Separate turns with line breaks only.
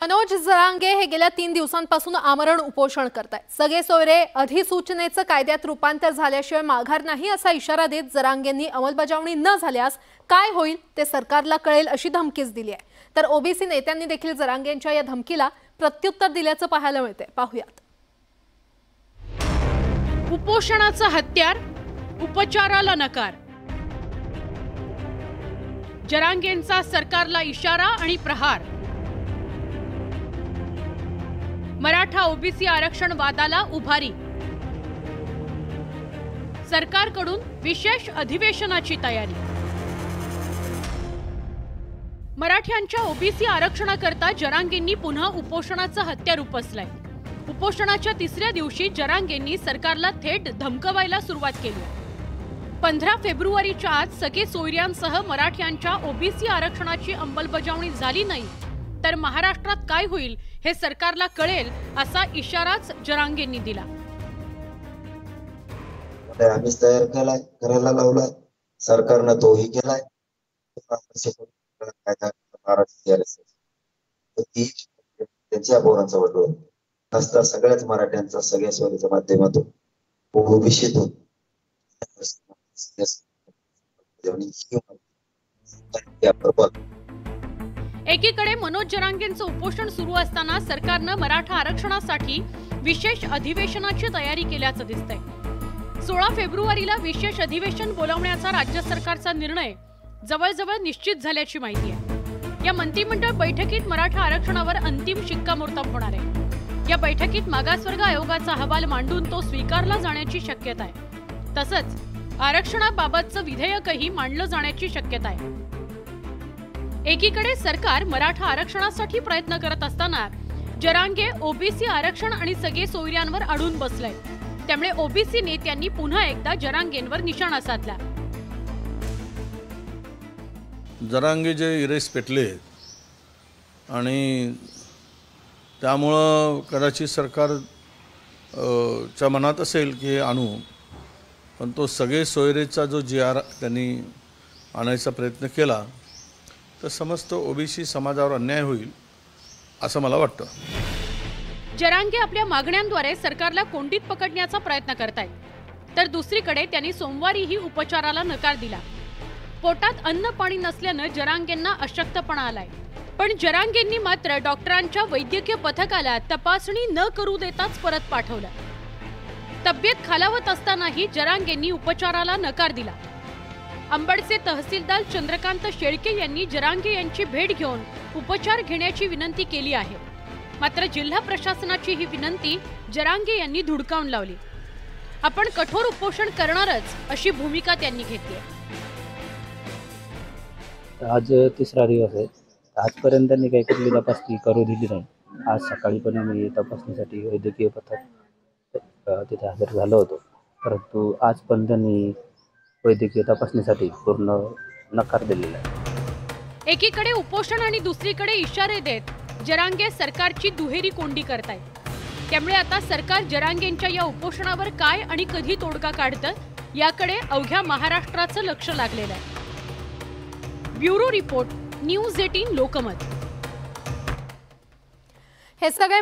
मनोज जरांगे हे गेल्या 3 दिवसांपासून आमरण उपोषण करतायत। सगळे सोयरे अधिसूचनेचं कायद्यात रूपांतर झाल्याशिवाय माघार नाही असा इशारा देत जरांगेंनी अंमलबजावणी न झाल्यास काय होईल ते सरकारला कळेल अशी धमकीच दिली आहे। तर ओबीसी नेत्यांनी देखील जरांगेंच्या या धमकीला प्रत्युत्तर दिल्याचं पाहायला मिळते। पाहूयात।
उपोषणाचं हत्यार, उपचाराला नकार। जरांगेंचा सरकारला इशारा आणि प्रहार। मराठा ओबीसी आरक्षण वादाला उभारी। सरकारकडून विशेष अधिवेशनाची तयारी। मराठ्यांच्या ओबीसी आरक्षणाकरता जरांगेंनी पुन्हा उपोषणाचं हत्यार उपसलंय। उपोषणाच्या 3ऱ्या दिवशी जरांगेंनी सरकारला थेट धमकवायला सुरुवात केली। 15 फेब्रुवारीच्या आज सगळे सोयऱ्यांसह मराठ्यांच्या ओबीसी आरक्षणाची अंमलबजावणी झाली नाही तर महाराष्ट्रात काय होईल हे सरकारला कळेल असा इशाराच जरांगेंनी दिला।
आम्ही तयार केलाय, करायला लावलाय, सरकारनं तोही केलाय। त्यांच्या पोरांचा वडलोर असता सगळ्याच मराठ्यांचा सगळ्या सोयीच्या माध्यमातून ओबीसीतून
एकीकडे मनोज जरांगेंचं उपोषण सुरू असताना सरकारनं मराठा आरक्षणासाठी विशेष अधिवेशनाची तयारी केल्याचं दिसतंय। 16 फेब्रुवारीला विशेष अधिवेशन बोलावण्याचा राज्य सरकारचा निर्णय जवळजवळ निश्चित झाल्याची माहिती आहे। या मंत्रिमंडळ बैठकीत मराठा आरक्षणावर अंतिम शिक्कामोर्तब होणार आहे। या बैठकीत मागासवर्ग आयोगाचा अहवाल मांडून तो स्वीकारला जाण्याची शक्यता आहे। तसंच आरक्षणाबाबतचं विधेयकही मांडलं जाण्याची शक्यता आहे। एकीकडे सरकार मराठा आरक्षणासाठी प्रयत्न करत असताना जरांगे ओबीसी आरक्षण आणि सगळे सोयऱ्यांवर अडून बसलाय। त्यामुळे ओबीसी नेत्यांनी पुन्हा एकदा जरांगेंवर निशाणा साधला।
जरांगे जे इरेस पेटले आणि त्यामुळं कदाचित सरकार च्या मनात असेल की आणू, पण तो सगळे सोयरेचा जो GR त्यांनी आणायचा प्रयत्न केला तर समस्त ओबीसी समाजावर अन्याय होईल असं मला वाटतं।
जरांगे आपल्या मागण्यांद्वारे सरकारला कोंडीत पकडण्याचा प्रयत्न करतायत, तर दुसरीकडे त्यांनी सोमवारीही उपचाराला नकार दिला। पोटात अन्न पाणी नसल्यानं जरांगेंना अशक्तपणा आलाय, पण जरांगेंनी मात्र डॉक्टरांच्या वैद्यकीय पथकाला तपासणी न करू देताच परत पाठवलं। तब्येत खालावत असतानाही जरांगेंनी उपचाराला नकार दिला। अंबडचे तहसीलदार चंद्रकांत शेळके यांनी जरांगे यांची भेट घेऊन उपचार घेण्याची विनंती केली आहे, मात्र जिल्हा प्रशासनाची ही विनंती जरांगे यांनी धुडकावून लावली। आपण कठोर उपोषण करणारच अशी भूमिका त्यांनी घेतली आहे।
आज 3रा दिवस आहे। आजपर्यंत त्यांनी काही कुठली तपासणी करू दिली नाही। आज सकाळी पण आम्ही तपासणीसाठी वैद्यकीय पथक तिथे हजर झालो होतो, परंतु आज पण त्यांनी वैद्यकीय तपासणीसाठी पूर्ण नकार दिलेला आहे।
एकीकडे उपोषण आणि दुसरीकडे इशारे देत जरांगे सरकारची दुहेरी कोंडी करतायत। त्यामुळे आता सरकार जरांगेंच्या या उपोषणावर काय आणि कधी तोडगा काढतं याकडे अवघ्या महाराष्ट्राचं लक्ष लागलेलं आहे। Bureau report, news 18 Lokmat.
हे सगळे